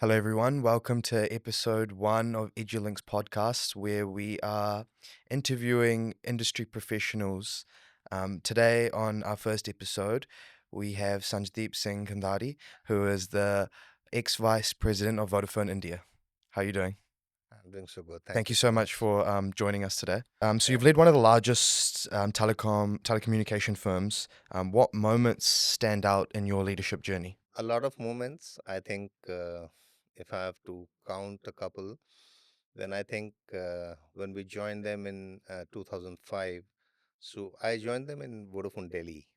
Hello, everyone. Welcome to episode one of Edulinks podcast, where we are interviewing industry professionals. Today, on our first episode, we have Sanjdip Singh Kandhari, who is the ex-vice president of Vodafone India. How are you doing? I'm doing so good. Thank Thank you you so so much much. for joining us today. So Yeah. you've led one of the largest telecommunication firms. What moments stand out in your leadership journey? A lot of moments. I think if I have to count a couple, then I think when we joined them in 2005, so I joined them in Vodafone Delhi,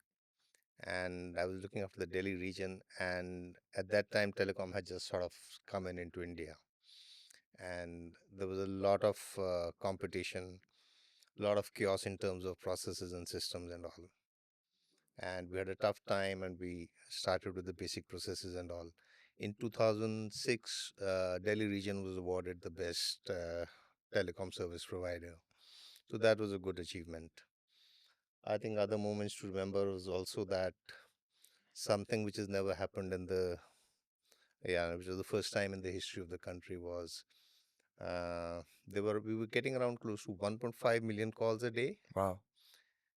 and I was looking after the Delhi region. And at that time, telecom had just sort of come in into India, and there was a lot of competition, a lot of chaos in terms of processes and systems and all. And we had a tough time, and we started with the basic processes and all. In 2006, Delhi region was awarded the best telecom service provider, so that was a good achievement. I think other moments to remember was also that something which has never happened in the yeah, which was the first time in the history of the country was we were getting around close to 1.5 million calls a day. Wow.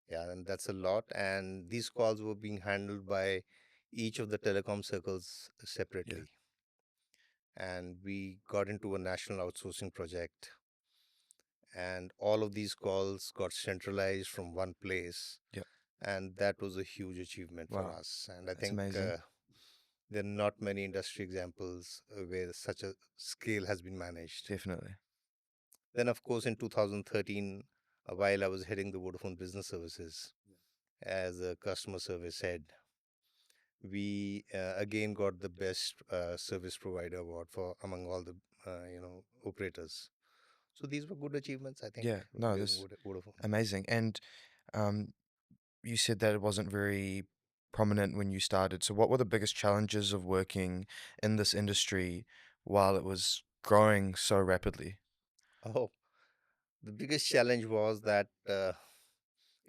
Yeah, and that's a lot. And these calls were being handled by each of the telecom circles Yeah. separately. And we got into a national outsourcing project, and all of these calls got centralized from one place. Yeah. And that was a huge achievement for Wow. us. And I That's think amazing. there are not many industry examples where such a scale has been managed. Definitely. Then, of course, in 2013, while I was heading the Vodafone Business Services as a customer service head, we again got the best service provider award for among all the operators. So these were good achievements, I think, Yeah, no, during that's Vodafone. amazing. And um, you said that it wasn't very prominent when you started. So, what were the biggest challenges of working in this industry while it was growing so rapidly? Oh, the biggest challenge was that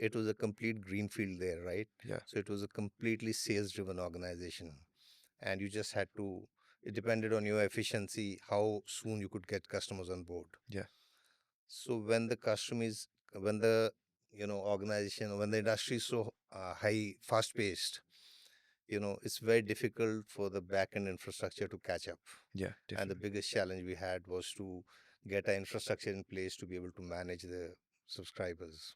it was a complete greenfield there, right? Yeah, So it was a completely sales-driven organization, and you just had to. It depended on your efficiency, how soon you could get customers on board. yeah, So when the organization, when the industry is so high, fast-paced, it's very difficult for the back-end infrastructure to catch up. yeah, And the definitely. biggest challenge we had was to get our infrastructure in place to be able to manage the subscribers.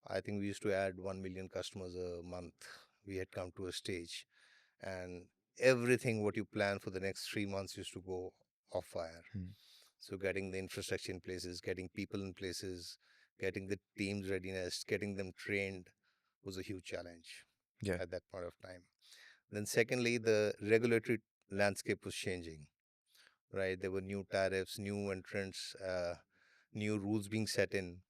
I think we used to add 1 million customers a month. We had come to a stage, and everything what you plan for the next 3 months used to go off fire. Mm. So getting the infrastructure in places, getting people in places, getting the team's readiness, getting them trained was a huge challenge Yeah, at that point of time. Then secondly, the regulatory landscape was changing, right? There were new tariffs, new entrants, new rules being set in.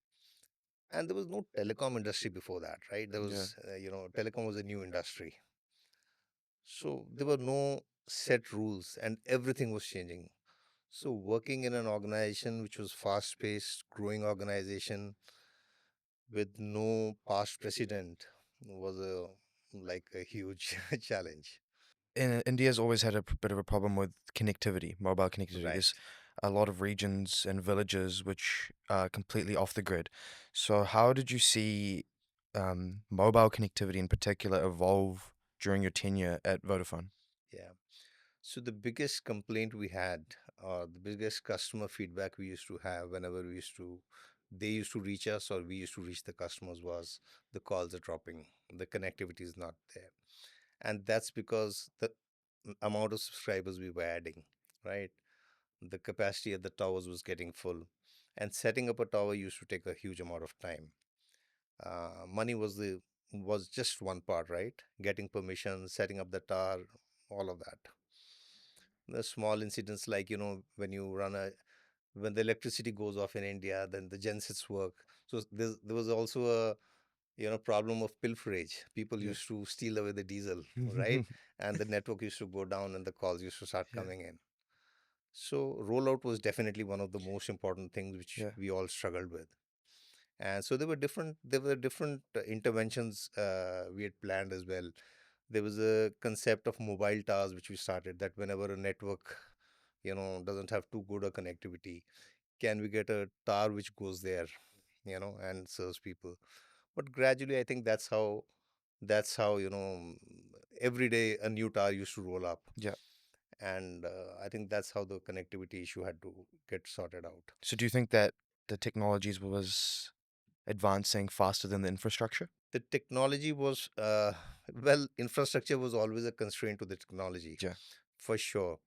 And there was no telecom industry before that, right? There yeah, was, telecom was a new industry. So there were no set rules and everything was changing. So working in an organization which was fast-paced, growing organization with no past precedent was a huge challenge. and India's always had a bit of a problem with connectivity, mobile connectivity. Right. There's a lot of regions and villages which are completely off the grid. So, how did you see mobile connectivity in particular evolve during your tenure at Vodafone? Yeah. So the biggest complaint we had, or the biggest customer feedback we used to have whenever they used to reach us or we used to reach the customers was the calls are dropping, the connectivity is not there. And that's because the amount of subscribers we were adding, right? The capacity at the towers was getting full. And setting up a tower used to take a huge amount of time. Money was just one part, right? Getting permission, setting up the tower, all of that. The small incidents like when the electricity goes off in India, then the gensets work. So there was also a problem of pilferage. People Yeah. used to steal away the diesel, right? And the network used to go down and the calls used to start Yeah. coming in. So rollout was definitely one of the most important things which Yeah. we all struggled with. And so there were different interventions we had planned as well. There was a concept of mobile towers which we started, that whenever a network, doesn't have too good a connectivity, can we get a tower which goes there, and serves people. But gradually, I think that's how every day a new tower used to roll up, Yeah. and I think that's how the connectivity issue had to get sorted out. So do you think that the technologies was advancing faster than the infrastructure? The technology was well, infrastructure was always a constraint to the technology, Yeah. for sure.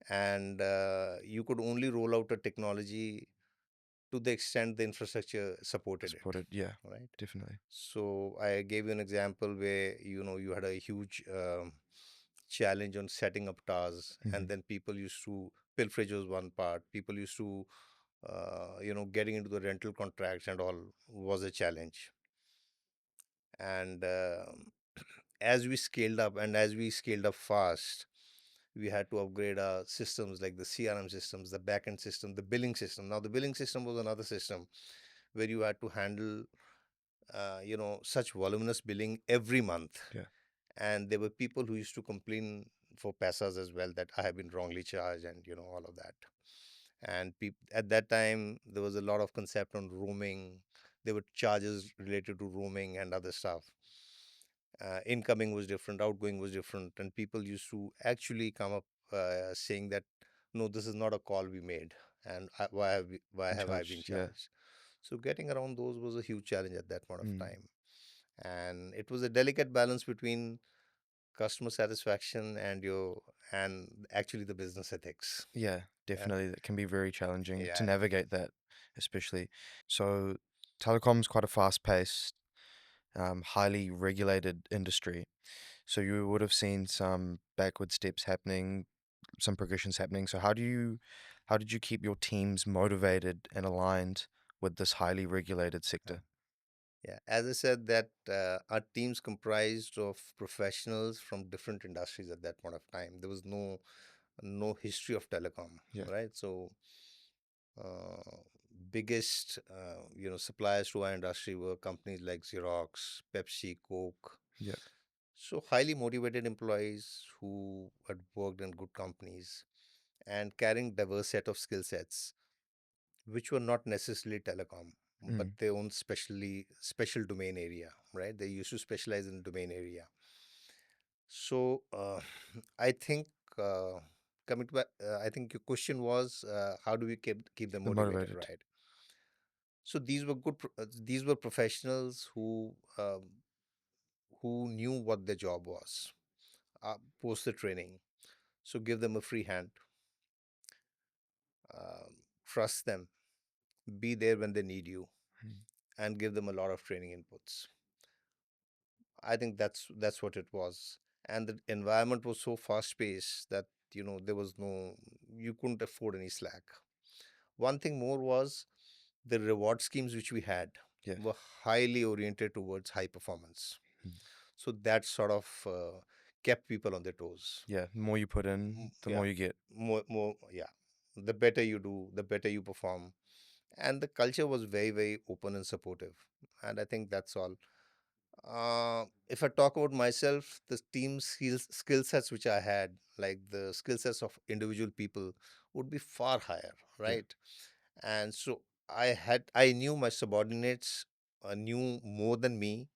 And you could only roll out a technology to the extent the infrastructure supported it, Supported. Yeah. right? Definitely. So I gave you an example where you had a huge challenge on setting up towers, and Hmm. then people used to pilferage was one part. People used to getting into the rental contracts and all was a challenge. And as we scaled up, and as we scaled up fast, we had to upgrade our systems, like the CRM systems, the backend system, the billing system. Now the billing system was another system where you had to handle such voluminous billing every month. Yeah. And there were people who used to complain for pesas as well, that I have been wrongly charged, and all of that. And at that time there was a lot of concept on roaming. There were charges related to roaming and other stuff. Incoming was different, outgoing was different, and people used to actually come up saying that, no, this is not a call we made, and why In have I charge. been Yeah. charged? So getting around those was a huge challenge at that point of Mm. time, and it was a delicate balance between customer satisfaction and actually the business ethics. Yeah. Yeah, Definitely. That can be very challenging to yeah, navigate that, especially. So telecom's quite a fast-paced, highly regulated industry. So you would have seen some backward steps happening, some progressions happening. So how did you keep your teams motivated and aligned with this highly regulated yeah. sector? Yeah, as I said, that our teams comprised of professionals from different industries at that point of time. There was no history of telecom, Yeah. right? So, uh, biggest suppliers to our industry were companies like Xerox, Pepsi, Coke. Yeah. So highly motivated employees who had worked in good companies and carrying diverse set of skill sets, which were not necessarily telecom, but Mm. their own special domain area, right? They used to specialize in domain area. So I think coming to I think your question was, how do we keep them The motivated, motivated. right? So these were professionals who knew what their job was, post the training. So give them a free hand, trust them, be there when they need you, Mm. and give them a lot of training inputs. I think that's what it was. And the environment was so fast paced that there was no you couldn't afford any slack. One thing more was the reward schemes which we had Yeah. were highly oriented towards high performance. Mm. So that sort of kept people on their toes. Yeah. The more you put in, the Yeah, more you get. more, yeah. The better you do, the better you perform, and the culture was very, very open and supportive. And I think that's all. If I talk about myself, the team skill sets which I had, like the skill sets of individual people, would be far higher, Yeah. right? And so I knew my subordinates knew more than me,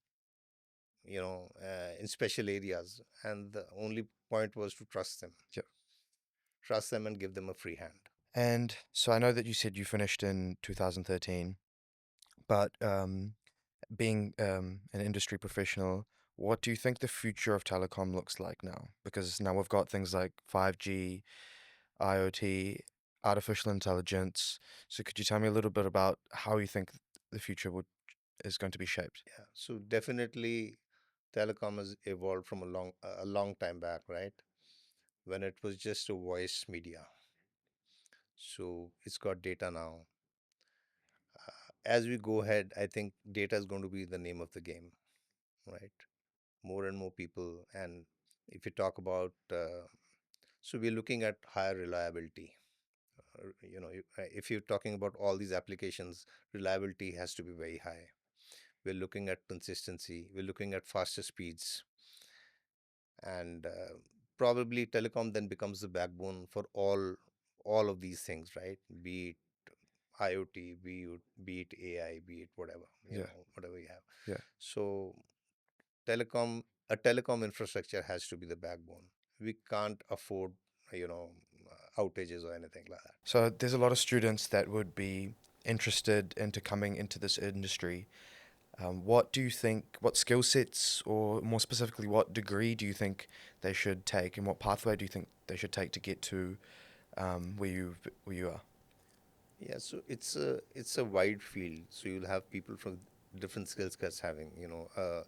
in special areas, and the only point was to Yeah. trust them, and give them a free hand. And so I know that you said you finished in 2013, but being an industry professional, what do you think the future of telecom looks like now? Because now we've got things like 5G, IoT, artificial intelligence. So could you tell me a little bit about how you think the future would is going to be shaped? Yeah, so definitely telecom has evolved from a long time back, right? When it was just a voice media. So it's got data now. As we go ahead, I think data is going to be the name of the game, right? More and more people, and if you talk about, so we're looking at higher reliability. If you're talking about all these applications, reliability has to be very high. We're looking at consistency. We're looking at faster speeds. and probably telecom then becomes the backbone for all of these things, right? Be it IoT, be it AI, be it whatever, Yeah. whatever you have. Yeah. So telecom, a telecom infrastructure has to be the backbone. We can't afford, you know, outages or anything like that. So there's a lot of students that would be interested into coming into this industry. What do you think? What skill sets, or more specifically, what degree do you think they should take, and what pathway do you think they should take to get to where you are? Yeah, so it's a wide field. So you'll have people from different skill sets having, a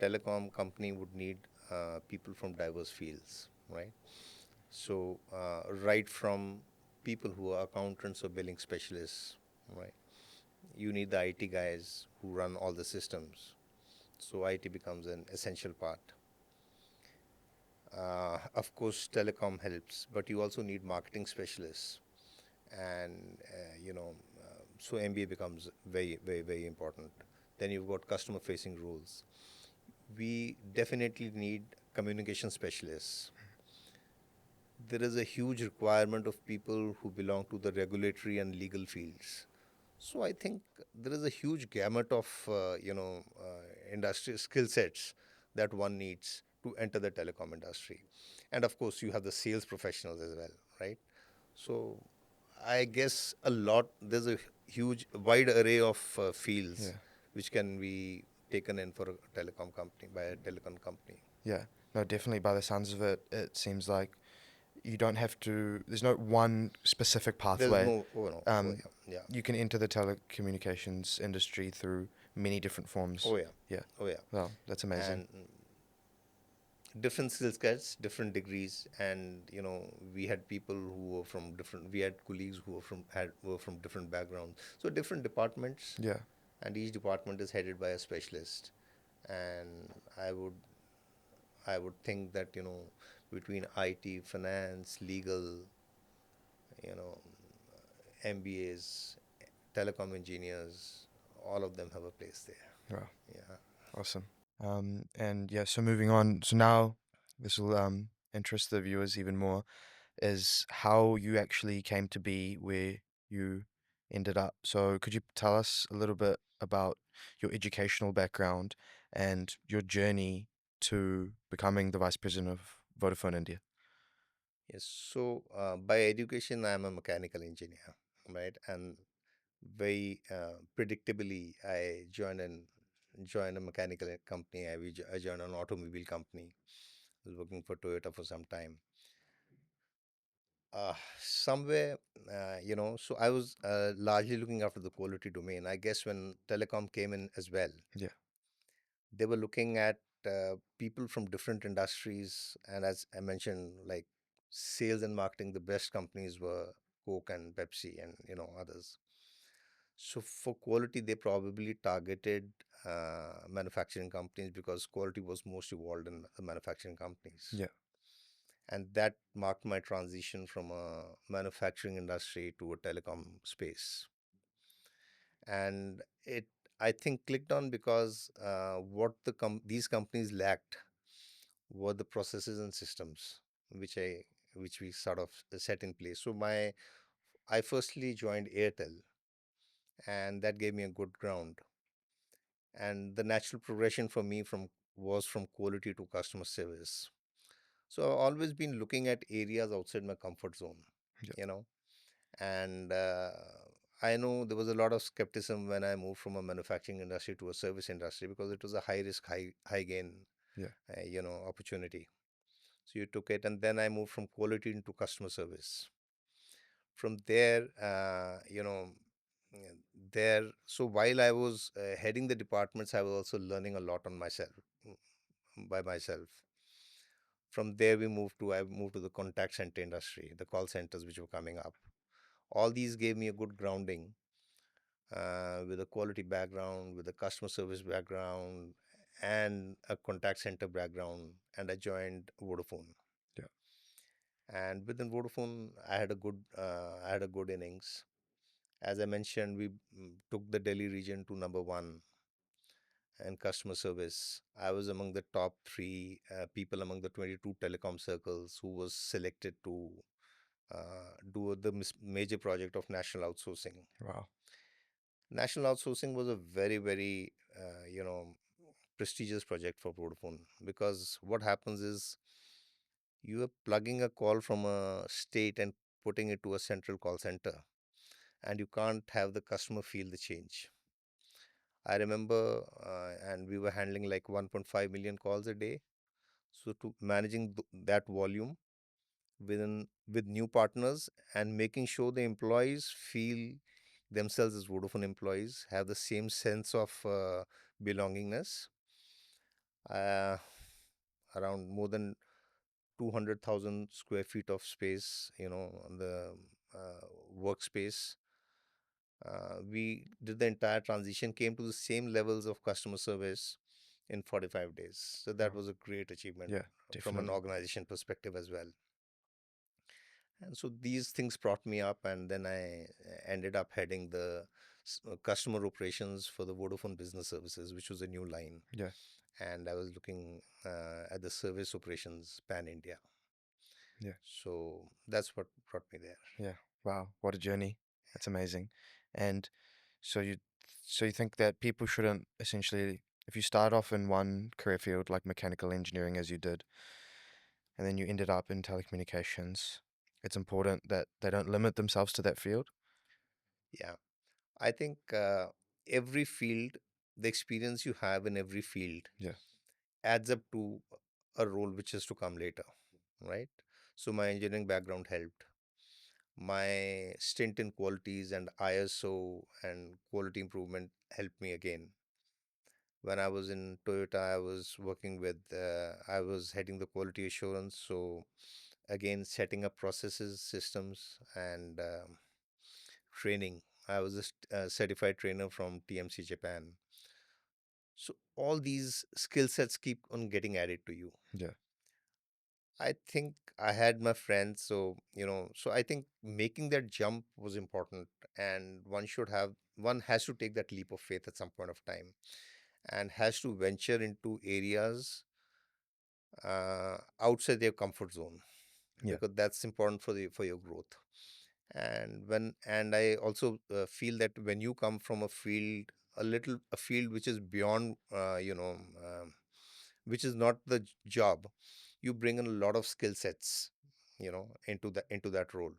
telecom company would need people from diverse fields, right? So right from people who are accountants or billing specialists, right? You need the IT guys who run all the systems. So IT becomes an essential part. Of course, telecom helps, but you also need marketing specialists, and so MBA becomes very, very, very important. Then you've got customer-facing roles. We definitely need communication specialists. There is a huge requirement of people who belong to the regulatory and legal fields. So I think there is a huge gamut of industry skill sets that one needs to enter the telecom industry, and of course you have the sales professionals as well, right? So I guess a lot. There's a huge, wide array of fields Yeah. which can be taken in for a telecom company by a telecom company. Yeah. No, definitely. By the sounds of it, it seems like you don't have to. There's no one specific There's pathway. no, oh no, oh Um, yeah, yeah, you can enter the telecommunications industry through many different forms. oh yeah, Yeah. oh yeah, Well, that's amazing. and different skill sets, different degrees, and we had people who were from different. We had colleagues who were from different backgrounds, so different departments, Yeah. and each department is headed by a specialist. And I would think that between IT, finance, legal, you know, MBAs, telecom engineers, all of them have a place there. Wow. Yeah. Awesome. And yeah, so moving on. So now this will interest the viewers even more, is how you actually came to be where you ended up. So could you tell us a little bit about your educational background and your journey to becoming the vice president of Vodafone India? Yes. So by education, I'm a mechanical engineer, right? And very predictably, I joined a mechanical company. I joined an automobile company. I was working for Toyota for some time. Somewhere, so I was largely looking after the quality domain. I guess when telecom came in as well, Yeah. they were looking at people from different industries, and as I mentioned, like sales and marketing, the best companies were Coke and Pepsi, and others. So for quality, they probably targeted manufacturing companies because quality was most evolved in the manufacturing companies. Yeah. And that marked my transition from a manufacturing industry to a telecom space. And it, I think, clicked on because what these companies lacked were the processes and systems which we sort of set in place. So I firstly joined Airtel, and that gave me a good ground. And the natural progression for me from was from quality to customer service. So I've always been looking at areas outside my comfort zone, Yeah. you know, and I know there was a lot of skepticism when I moved from a manufacturing industry to a service industry because it was a high risk, high gain, Yeah. opportunity. So you took it, and then I moved from quality into customer service. From there, yeah, there. So while I was heading the departments, I was also learning a lot on myself, by myself. From there, I moved to the contact center industry, the call centers which were coming up. All these gave me a good grounding with a quality background, with a customer service background, and a contact center background. And I joined Vodafone. Yeah. And within Vodafone, I had a good innings. As I mentioned, we took the Delhi region to number one, and customer service. I was among the top three people among the 22 telecom circles who was selected to do the major project of national outsourcing. Wow. National outsourcing was a very, very, prestigious project for Vodafone, because what happens is you are plugging a call from a state and putting it to a central call center, and you can't have the customer feel the change. I remember, and we were handling like 1.5 million calls a day. So to managing that volume with new partners and making sure the employees feel themselves as Vodafone employees, have the same sense of belongingness. Uh, Around more than 200,000 square feet of space, on the uh, workspace. We did the entire transition, came to the same levels of customer service in 45 days. So that Wow. was a great achievement Yeah, from an definitely. organization perspective as well. And so these things brought me up, and then I ended up heading the customer operations for the Vodafone Business Services, which was a new line. Yeah, And I was looking at the service operations pan India. yeah, So that's what brought me there. yeah. Wow, what a journey. That's amazing. And so you think that people shouldn't essentially, if you start off in one career field like mechanical engineering as you did, and then you ended up in telecommunications, it's important that they don't limit themselves to that field. Yeah. I think every field, the experience you have in every field Yeah, adds up to a role which is to come later, right? So my engineering background helped. My stint in qualities and ISO and quality improvement helped me again. When I was in Toyota, I was heading the quality assurance. So again, setting up processes, systems, and training. I was a certified trainer from TMC Japan. So all these skill sets keep on getting added to you. yeah, I think I had my friends, so I think making that jump was important, and one has to take that leap of faith at some point of time, and has to venture into areas outside their comfort zone, yeah, because that's important for your growth. And I also feel that when you come from a field which is beyond, which is not the job, you bring in a lot of skill sets, into that role.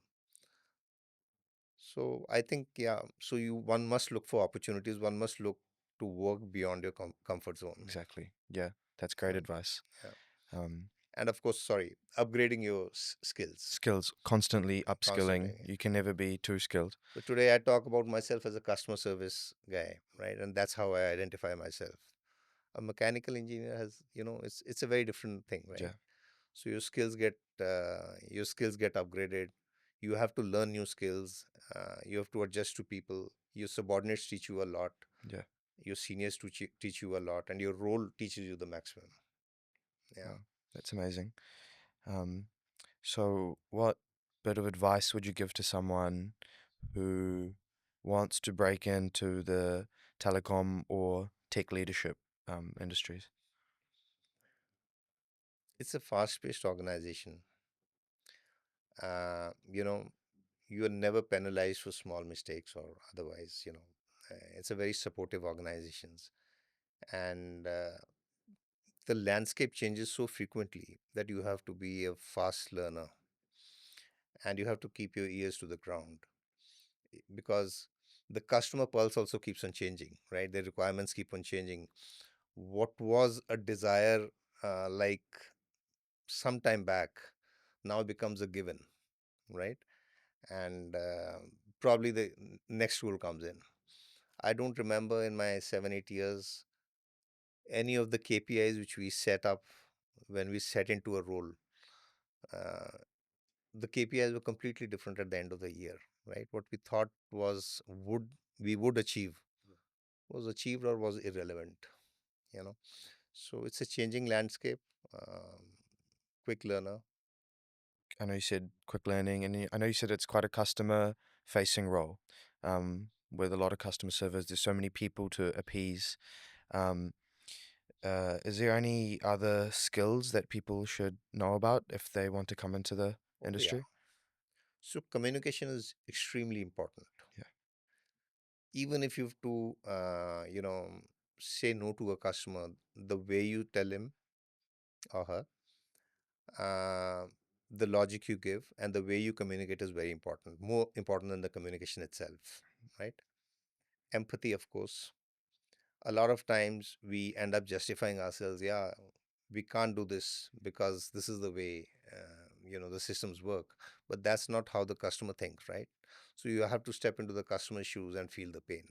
So I think, yeah, so you one must look for opportunities, one must look to work beyond your comfort zone. exactly. Yeah, that's great Yeah, advice. yeah. Um, And of course, sorry, upgrading your skills Skills, constantly upskilling. constantly. You can never be too skilled. So today I talk about myself as a customer service guy, right? And that's how I identify myself. A mechanical engineer has, it's a very different thing, right? Yeah, So your skills get upgraded. You have to learn new skills. You have to adjust to people. Your subordinates teach you a lot. yeah. Your seniors teach you a lot, and your role teaches you the maximum. Yeah. Wow, that's amazing. Um, so what bit of advice would you give to someone who wants to break into the telecom or tech leadership industries? It's a fast-paced organization. Uh, you know, you are never penalized for small mistakes or otherwise. It's a very supportive organizations, and the landscape changes so frequently that you have to be a fast learner, and you have to keep your ears to the ground, because the customer pulse also keeps on changing, right? The requirements keep on changing. What was a desire, like some time back, now becomes a given, right? And probably the next rule comes in. I don't remember in my 7 8 years any of the KPIs which we set up when we set into a role. Uh, the KPIs were completely different at the end of the year, right? What we thought would achieve was achieved or was irrelevant, you know. So it's a changing landscape. Um, Quick learner. I know you said quick learning, and I know you said it's quite a customer facing role, with a lot of customer service. There's so many people to appease. Um, Is there any other skills that people should know about if they want to come into the Oh yeah. industry? So communication is extremely important. Yeah. Even if you have to, say no to a customer, the way you tell him or her, uh, the logic you give, and the way you communicate is very important. More important than the communication itself, right? Empathy, of course. A lot of times we end up justifying ourselves. Yeah, we can't do this because this is the way the systems work. But that's not how the customer thinks, right? So you have to step into the customer's shoes and feel the pain.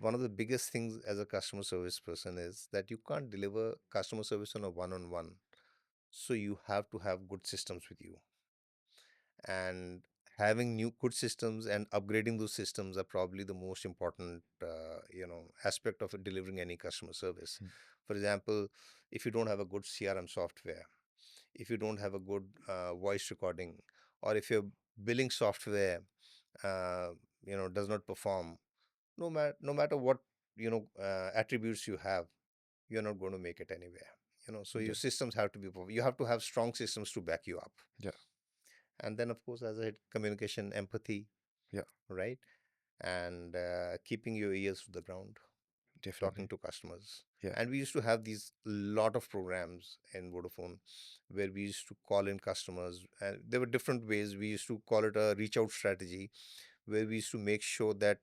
One of the biggest things as a customer service person is that you can't deliver customer service on a one-on-one. So you have to have good systems with you, and having new good systems and upgrading those systems are probably the most important aspect of delivering any customer service. Mm. For example, if you don't have a good CRM software, if you don't have a good voice recording, or if your billing software uh, does not perform, no matter what attributes you have, you're not going to make it anywhere. So your Yeah. systems have to be, you have to have strong systems to back you up. Yeah. And then, of course, as I said, communication, empathy, Yeah. right? And keeping your ears to the ground, talking Definitely. to customers. Yeah. And we used to have these lot of programs in Vodafone where we used to call in customers, and there were different ways. We used to call it a reach out strategy, where we used to make sure that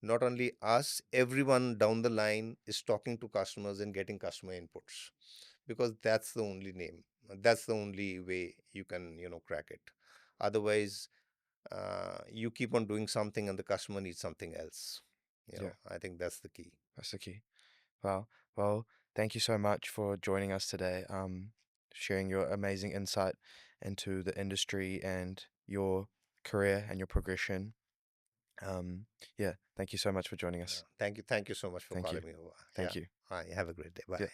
not only us, everyone down the line is talking to customers and getting customer inputs, because that's the only name, that's the only way you can crack it. Otherwise, you keep on doing something and the customer needs something else. Yeah. I think that's the key. That's the key. Wow. Well, thank you so much for joining us today. Sharing your amazing insight into the industry and your career and your progression. Um, yeah. Thank you so much for joining us. Thank you so much for Thank you. calling me over. Yeah. Thank you. Hi, have a great day. Yeah. Bye.